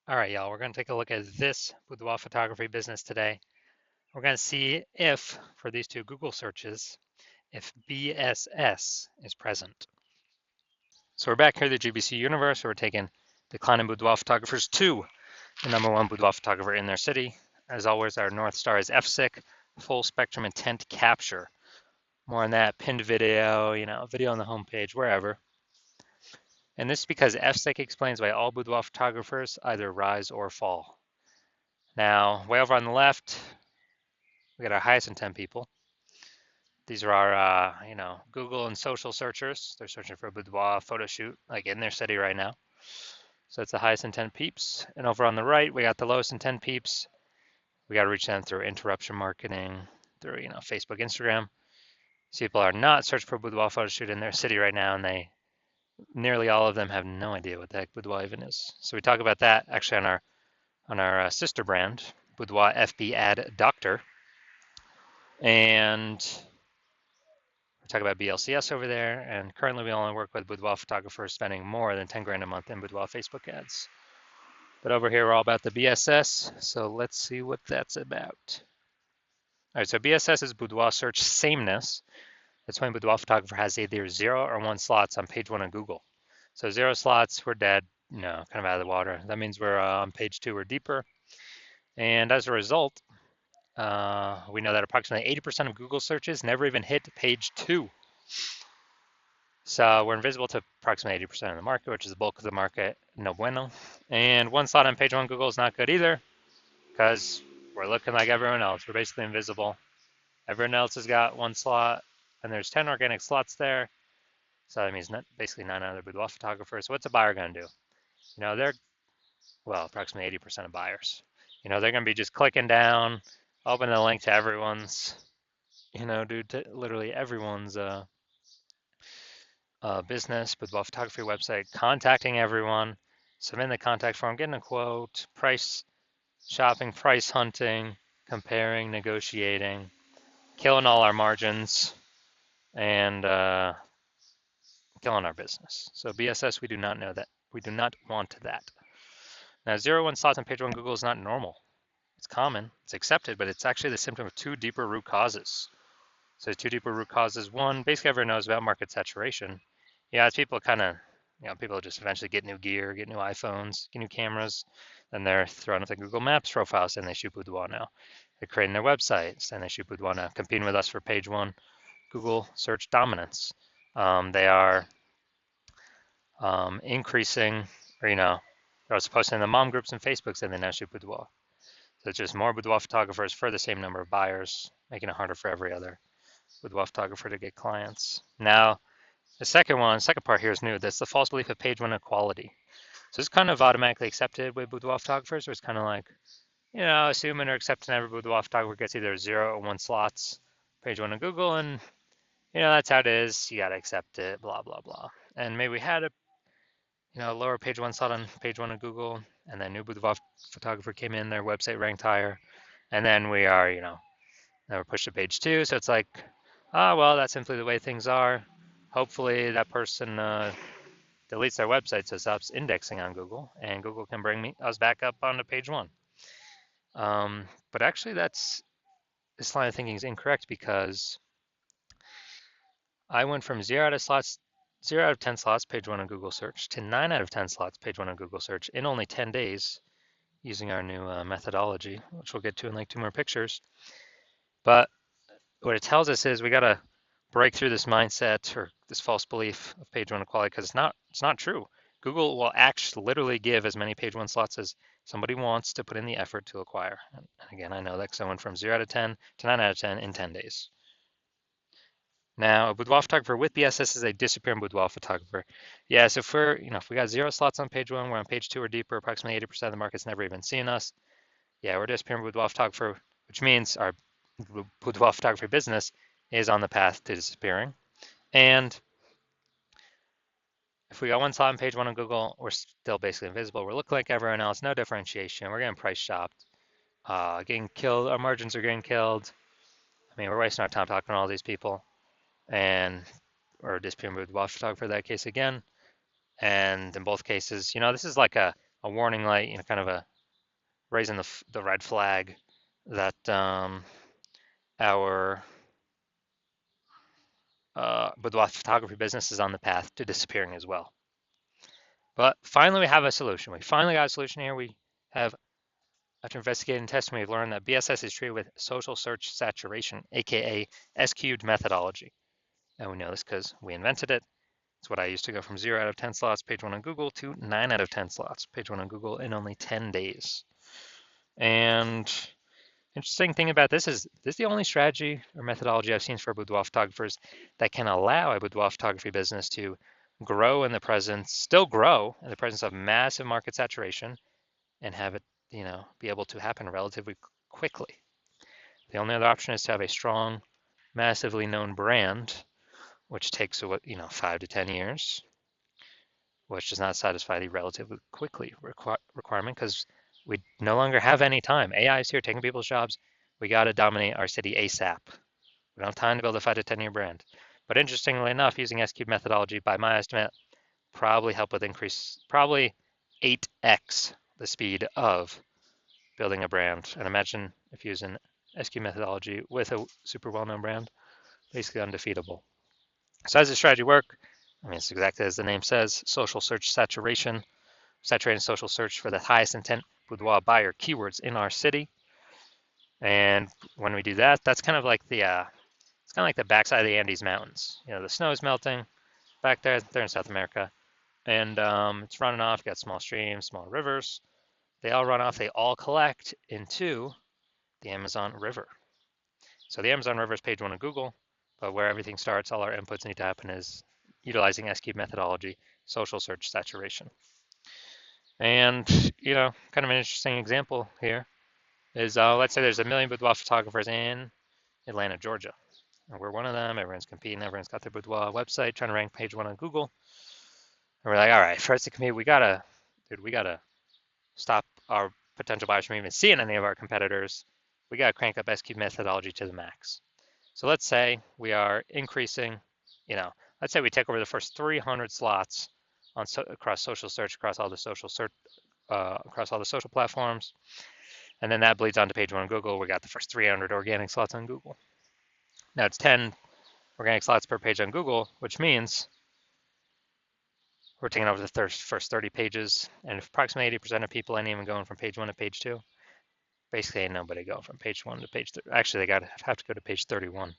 All right, y'all, we're going to take a look at this boudoir photography business today. We're going to see if, for these two Google searches, if BSS is present. So we're back here at the GBC universe. We're taking declining boudoir photographers to the #1 boudoir photographer in their city. As always, our North Star is FSIC, full spectrum intent capture. More on that, pinned video, video on the homepage, wherever. And this is because FSIC explains why all boudoir photographers either rise or fall. Now, way over on the left, we got our highest intent people. These are our, Google and social searchers. They're searching for a boudoir photo shoot, like in their city right now. So it's the highest intent peeps. And over on the right, we got the lowest intent peeps. We got to reach them through interruption marketing, through, Facebook, Instagram. These people are not searching for a boudoir photo shoot in their city right now, and nearly all of them have no idea what the heck boudoir even is. So we talk about that actually on our sister brand, Boudoir FB Ad Doctor. And we talk about BLCS over there, and currently we only work with boudoir photographers spending more than 10 grand a month in boudoir Facebook ads. But over here we're all about the BSS, so let's see what that's about. All right, so BSS is boudoir search sameness. That's when boudoir photographer has either 0 or 1 slots on page 1 of Google. So 0 slots, we're dead, kind of out of the water. That means we're on page 2 or deeper. And as a result, we know that approximately 80% of Google searches never even hit page 2. So we're invisible to approximately 80% of the market, which is the bulk of the market, no bueno. And 1 slot on page 1 Google is not good either, because we're looking like everyone else. We're basically invisible. Everyone else has got 1 slot, and there's 10 organic slots there. So that means basically 9 other boudoir photographers. So what's a buyer going to do? They're, approximately 80% of buyers. They're going to be just clicking down, opening the link to everyone's, to literally everyone's business, boudoir photography website, contacting everyone, submitting the contact form, getting a quote, price shopping, price hunting, comparing, negotiating, killing all our margins, and killing our business. So BSS, we do not know that. We do not want that. Now, 0-1 slots on page 1 Google is not normal. It's common, it's accepted, but it's actually the symptom of 2 deeper root causes. So 2 deeper root causes. One, basically everyone knows about market saturation. Yeah, as people kind of, people just eventually get new gear, get new iPhones, get new cameras, then they're throwing up the Google Maps profiles and they shoot boudoir now. They're creating their websites and they shoot boudoir now, competing with us for page 1 Google search dominance. They are increasing, or, they're also posting in the mom groups and Facebooks and they now shoot boudoir. So it's just more boudoir photographers for the same number of buyers, making it harder for every other boudoir photographer to get clients. Now, the second part here is new. That's the false belief of page 1 equality. So it's kind of automatically accepted with boudoir photographers. So it's kind of like, assuming or accepting every boudoir photographer gets either 0 or 1 slots, page 1 of Google, and that's how it is. You gotta accept it, blah blah blah. And maybe we had a lower page 1 slot on page 1 of Google, and then new boudoir photographer came in, their website ranked higher, and then we are, now we're pushed to page 2. So it's like, well, that's simply the way things are. Hopefully that person deletes their website so it stops indexing on Google, and Google can bring us back up onto page 1. But actually this line of thinking is incorrect, because I went from 0 out of 10 slots, page 1 on Google search, to 9 out of 10 slots, page 1 on Google search in only 10 days using our new methodology, which we'll get to in like 2 more pictures. But what it tells us is we got to break through this mindset or this false belief of page 1 equality, because it's not true. Google will actually literally give as many page 1 slots as somebody wants to put in the effort to acquire. And again, I know that because I went from 0 out of 10 to 9 out of 10 in 10 days. Now, a boudoir photographer with BSS is a disappearing boudoir photographer. Yeah, so if we got 0 slots on page 1, we're on page 2 or deeper, approximately 80% of the market's never even seen us. Yeah, we're a disappearing boudoir photographer, which means our boudoir photography business is on the path to disappearing. And if we got 1 slot on page 1 on Google, we're still basically invisible. We're looking like everyone else, no differentiation. We're getting price shopped, getting killed. Our margins are getting killed. I mean, we're wasting our time talking to all these people, and we're disappearing boudoir photographer in that case again. And in both cases, this is like a a warning light, kind of a raising the red flag that our boudoir photography business is on the path to disappearing as well. But finally, we have a solution. We finally got a solution here. We have, after investigating and testing, we've learned that BSS is treated with social search saturation, aka S-cubed methodology. And we know this because we invented it. It's what I used to go from 0 out of 10 slots, page 1 on Google, to 9 out of 10 slots, page 1 on Google, in only 10 days. And interesting thing about this is the only strategy or methodology I've seen for boudoir photographers that can allow a boudoir photography business to grow in the presence, still grow in the presence of massive market saturation, and have it, be able to happen relatively quickly. The only other option is to have a strong, massively known brand, which takes 5 to 10 years, which does not satisfy the relatively quickly requirement because we no longer have any time. AI is here taking people's jobs. We got to dominate our city ASAP. We don't have time to build a 5 to 10-year brand. But interestingly enough, using S-cube methodology, by my estimate, probably 8x the speed of building a brand. And imagine if using S-cube methodology with a super well-known brand, basically undefeatable. So how does this strategy work? I mean, it's exactly as the name says, social search saturation, saturating social search for the highest intent boudoir buyer keywords in our city. And when we do that, that's kind of like it's kind of like the backside of the Andes Mountains. The snow is melting back there. They're in South America, and it's running off. You got small streams, small rivers. They all run off. They all collect into the Amazon River. So the Amazon River is page 1 of Google, but where everything starts, all our inputs need to happen is utilizing S-cube methodology, social search saturation. And, kind of an interesting example here is, let's say there's 1 million boudoir photographers in Atlanta, Georgia. And we're one of them. Everyone's competing. Everyone's got their boudoir website, trying to rank page 1 on Google. And we're like, all right, for us to compete, we gotta stop our potential buyers from even seeing any of our competitors. We gotta crank up S-cube methodology to the max. So let's say we are increasing, let's say we take over the first 300 slots across social search, across all the social platforms, and then that bleeds onto page 1 on Google. We got the first 300 organic slots on Google. Now it's 10 organic slots per page on Google, which means we're taking over the first 30 pages, and if approximately 80% of people ain't even going from page 1 to page 2, basically ain't nobody going from page 1 to page 3. Actually, they have to go to page 31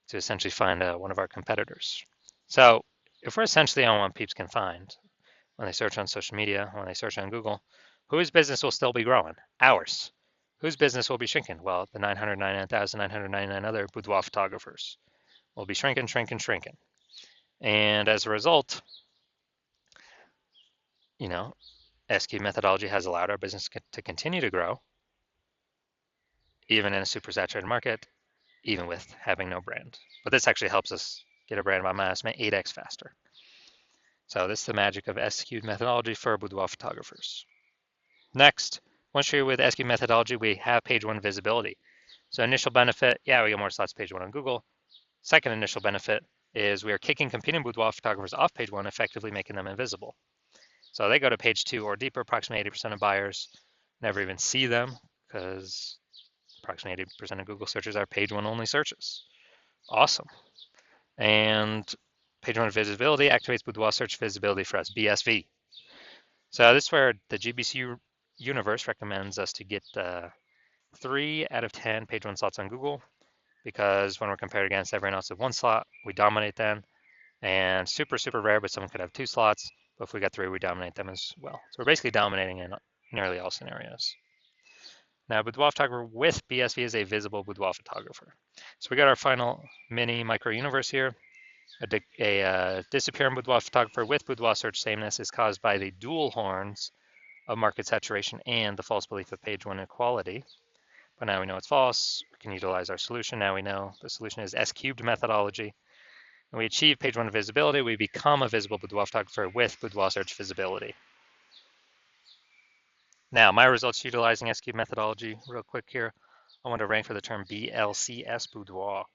to essentially find one of our competitors. So if we're essentially on what peeps can find when they search on social media, when they search on Google, whose business will still be growing? Ours. Whose business will be shrinking? Well, the 999,999 other boudoir photographers will be shrinking. And as a result, S-cube methodology has allowed our business to continue to grow, even in a super saturated market, even with having no brand. But this actually helps us get a brand by my estimate 8x faster. So this is the magic of S-cube methodology for boudoir photographers. Next, once you're with S-cube methodology, we have page 1 visibility. So initial benefit, we get more slots page 1 on Google. Second initial benefit is we are kicking competing boudoir photographers off page 1, effectively making them invisible. So they go to page 2 or deeper. Approximately 80% of buyers never even see them because approximately 80% of Google searches are page 1 only searches. Awesome. And page 1 visibility activates boudoir search visibility for us, BSV. So this is where the GBC universe recommends us to get 3 out of 10 page 1 slots on Google, because when we're compared against everyone else with 1 slot, we dominate them. And super, super rare, but someone could have 2 slots. But if we got 3, we dominate them as well. So we're basically dominating in nearly all scenarios. Now, boudoir photographer with BSV is a visible boudoir photographer. So we got our final mini micro universe here. A disappearing boudoir photographer with boudoir search sameness is caused by the dual horns of market saturation and the false belief of page 1 equality. But now we know it's false. We can utilize our solution. Now we know the solution is S-cubed methodology. And we achieve page 1 visibility. We become a visible boudoir photographer with boudoir search visibility. Now, my results utilizing S-cubed methodology, real quick here. I want to rank for the term BLCS boudoir.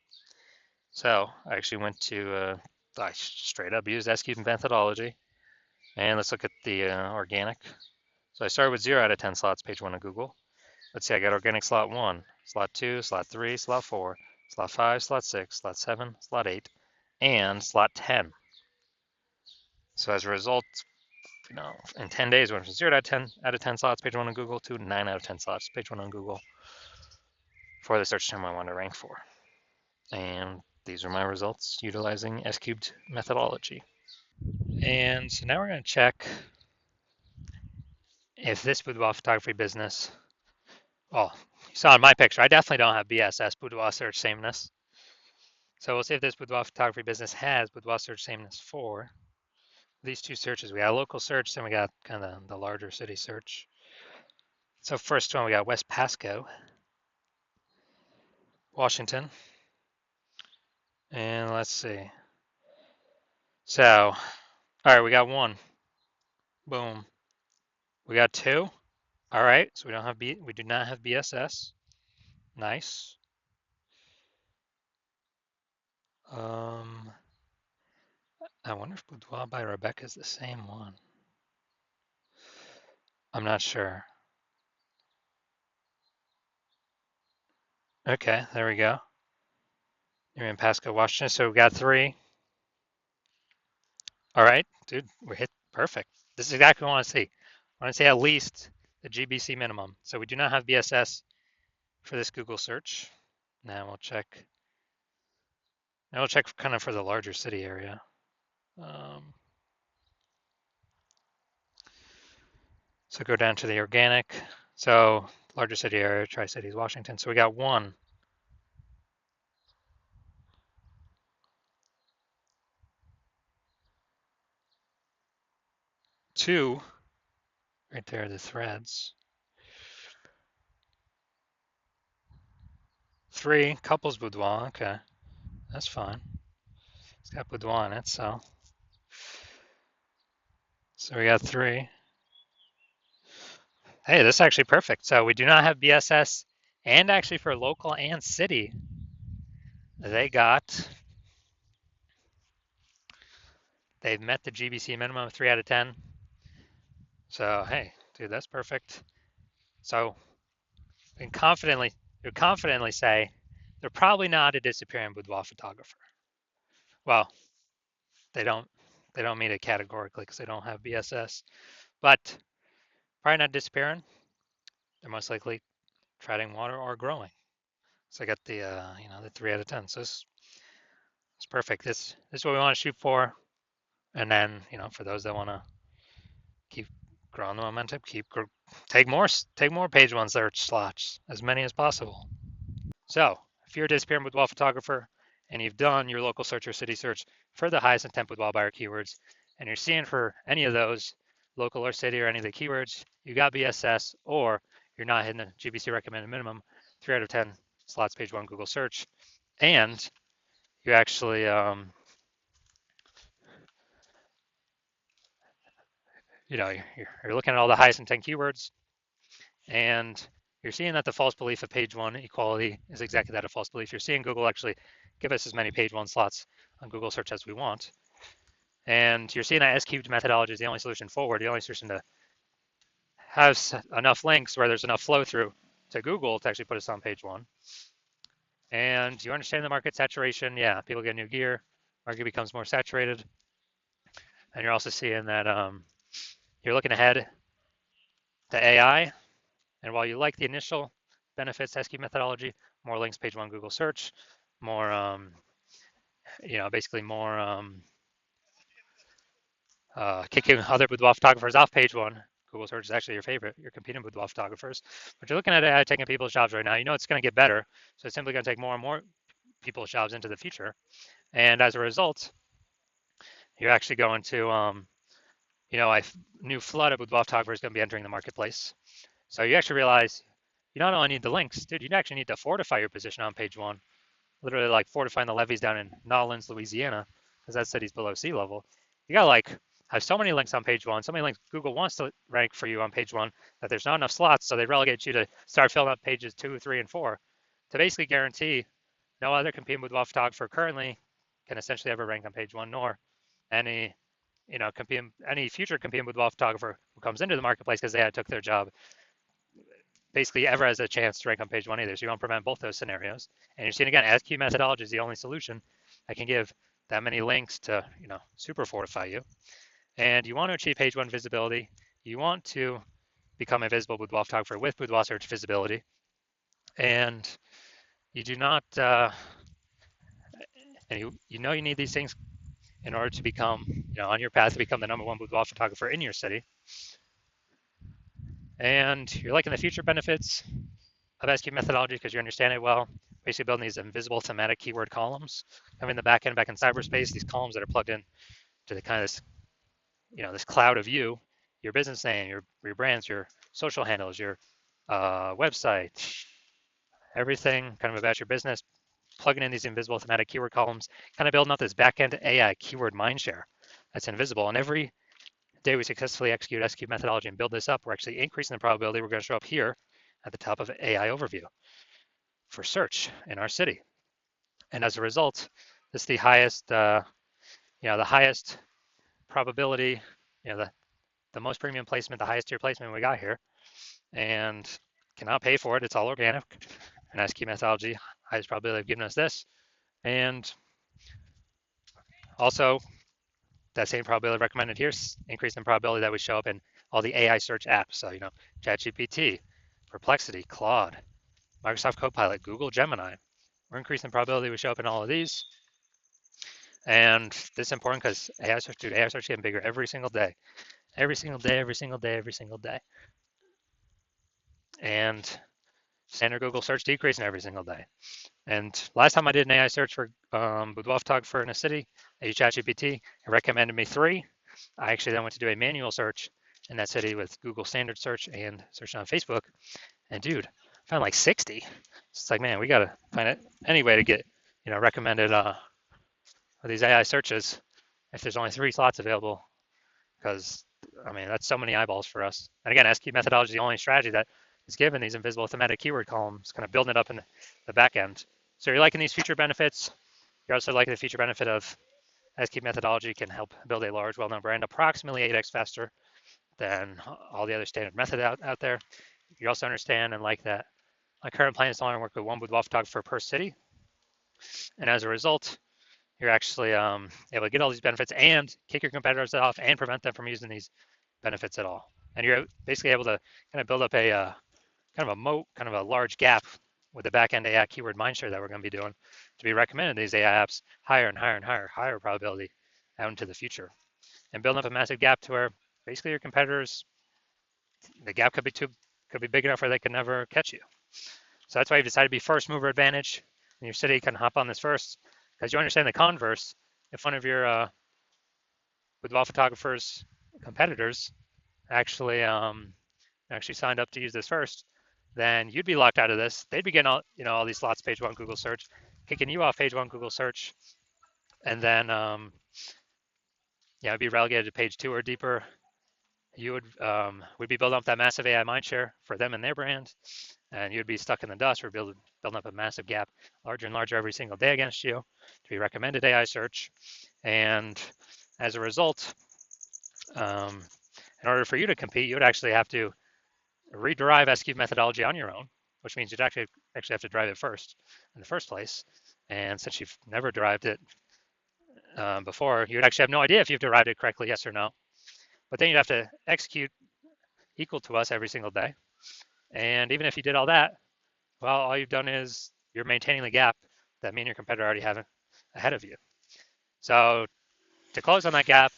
So I actually went to, I straight up used S-cubed methodology And let's look at the organic. So I started with 0 out of 10 slots, page 1 of Google. Let's see, I got organic slot 1, slot 2, slot 3, slot 4, slot 5, slot 6, slot 7, slot 8, and slot 10. So as a result, in 10 days, we went from 0 out of 10 slots, page 1 on Google, to 9 out of 10 slots, page 1 on Google for the search term I want to rank for. And these are my results utilizing S-cubed methodology. And so now we're going to check if this boudoir photography business, well, you saw in my picture, I definitely don't have BSS, boudoir search sameness. So we'll see if this boudoir photography business has boudoir search sameness for these two searches. We got a local search, then we got kind of the larger city search. So first one, we got West Pasco, Washington. And let's see. So, all right, we got one. Boom. We got two. All right, so we do not have BSS. Nice. I wonder if Boudoir by Rebecca is the same one. I'm not sure. Okay, there we go. You're in Pasco, Washington. So we got three. All right, dude, we're hit perfect. This is exactly what I want to see. I want to see at least the GBC minimum. So we do not have BSS for this Google search. Now we'll check. Now we'll check kind of for the larger city area. So go down to the organic. So larger city area, Tri-Cities, Washington. So we got one. Two, right there, the threads. Three, couples boudoir. Okay, that's fine. It's got boudoir in it, so we got three. Hey, this is actually perfect. So we do not have BSS, and actually for local and city, they've met the GBC minimum of 3 out of 10. So hey, dude, that's perfect. So you can confidently say they're probably not a disappearing boudoir photographer. Well, they don't meet it categorically because they don't have BSS, but probably not disappearing. They're most likely treading water or growing. So I got the the 3 out of 10. So this is perfect. This is what we want to shoot for. And then for those that want to keep growing the momentum, take more page one search slots, as many as possible. So if you're a disappearing boudoir photographer and you've done your local search or city search for the highest intent boudoir buyer keywords, and you're seeing for any of those, local or city or any of the keywords, you got BSS, or you're not hitting the GBC recommended minimum, 3 out of 10 slots page one Google search, and you actually you're looking at all the highest intent keywords, and you're seeing that the false belief of page one equality is exactly that, a false belief. You're seeing Google actually give us as many page one slots on Google search as we want. And you're seeing that S-cubed methodology is the only solution forward, the only solution to have enough links where there's enough flow through to Google to actually put us on page one. And you understand the market saturation. Yeah, people get new gear, market becomes more saturated. And you're also seeing that you're looking ahead to AI. And while you like the initial benefits S-cubed methodology, more links page one Google search, more basically more kicking other boudoir photographers off page one. Google search is actually your favorite. You're competing with boudoir photographers, but you're looking at AI taking people's jobs right now. You know it's going to get better, so it's simply going to take more and more people's jobs into the future. And as a result, you're actually going to, a new flood of boudoir photographers going to be entering the marketplace. So you actually realize you not only need the links, dude, you actually need to fortify your position on page one. Literally like fortifying the levees down in Nolens, Louisiana, because that city's below sea level. You gotta have so many links on page one, so many links Google wants to rank for you on page one that there's not enough slots, so they relegate you to start filling up pages 2, 3, and 4 to basically guarantee no other competing boudoir photographer currently can essentially ever rank on page one, nor any any future competing boudoir photographer who comes into the marketplace because they took their job basically ever has a chance to rank on page one either. So you want to prevent both those scenarios. And you're seeing again, SQ methodology is the only solution that can give that many links to, super fortify you. And you want to achieve page one visibility. You want to become a visible boudoir photographer with boudoir search visibility. And you do not, and you know you need these things in order to become, on your path to become the #1 boudoir photographer in your city. And you're liking the future benefits of SQ methodology because you understand it well. Basically building these invisible thematic keyword columns, having the back in cyberspace, these columns that are plugged in to the kind of this, this cloud of you, your business name, your brands, your social handles, your website, everything kind of about your business, plugging in these invisible thematic keyword columns, kind of building up this back-end AI keyword mindshare that's invisible. And every day we successfully execute SQ methodology and build this up, we're actually increasing the probability we're going to show up here at the top of AI overview for search in our city. And as a result, this is the highest, the highest probability, the most premium placement, the highest tier placement we got here, and cannot pay for it. It's all organic. And SQ methodology, highest probability of giving us this. And also, that same probability recommended here, increase in probability that we show up in all the AI search apps. So, ChatGPT, Perplexity, Claude, Microsoft Copilot, Google Gemini. We're increasing the probability we show up in all of these. And this is important because AI search is getting bigger every single day. Every single day, every single day, every single day. And standard Google search decreasing every single day. And last time I did an AI search for boudoir photographer in a city, I used ChatGPT. It recommended me 3. I actually then went to do a manual search in that city with Google standard search and searching on Facebook. And dude, I found like 60. It's like, man, we got to find any way to get, recommended these AI searches if there's only 3 slots available, because that's so many eyeballs for us. And again, SQ methodology is the only strategy that is given these invisible thematic keyword columns, kind of building it up in the back end. So you're liking these feature benefits. You're also liking the feature benefit of SQ methodology can help build a large, well-known brand approximately 8x faster than all the other standard methods out there. You also understand and like that my current plan is to only work with one boudoir photographer per city. And as a result, you're actually able to get all these benefits and kick your competitors off and prevent them from using these benefits at all. And you're basically able to kind of build up a kind of a moat, kind of a large gap with the back-end AI keyword mindshare that we're going to be doing to be recommended these AI apps higher and higher and higher probability out into the future. And building up a massive gap to where basically your competitors, the gap could be big enough where they could never catch you. So that's why you've decided to be first mover advantage in your city. Can hop on this first because you understand the converse. If one of your boudoir photographers competitors actually signed up to use this first, then you'd be locked out of this. They'd be getting all these slots page 1 Google search, kicking you off page 1 Google search, and then it'd be relegated to page 2 or deeper. You would be building up that massive AI mindshare for them and their brand, and you'd be stuck in the dust. We're building up a massive gap, larger and larger every single day against you to be recommended AI search. And as a result, in order for you to compete, you would actually have to rederive SQ methodology on your own, which means you'd actually have to drive it first in the first place. And since you've never derived it before, you would actually have no idea if you've derived it correctly, yes or no. But then you'd have to execute equal to us every single day. And even if you did all that, well, all you've done is you're maintaining the gap that me and your competitor already have ahead of you. So to close on that gap,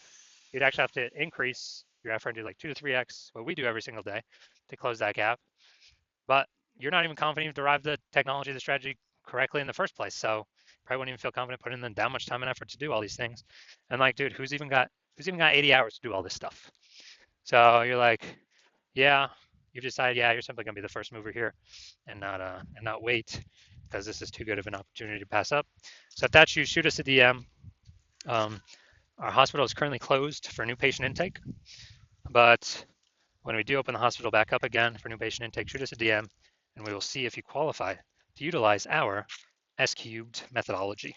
you'd actually have to increase your effort and do like 2 to 3x what we do every single day to close that gap. But you're not even confident you've derived the technology, the strategy correctly in the first place. So probably wouldn't even feel confident putting in that much time and effort to do all these things. And like, dude, who's even got 80 hours to do all this stuff? So you're like, yeah, you've decided, yeah, you're simply gonna be the first mover here and not wait because this is too good of an opportunity to pass up. So if that's you, shoot us a DM. Our hospital is currently closed for new patient intake, but when we do open the hospital back up again for new patient intake, shoot us a DM and we will see if you qualify to utilize our S-cubed methodology.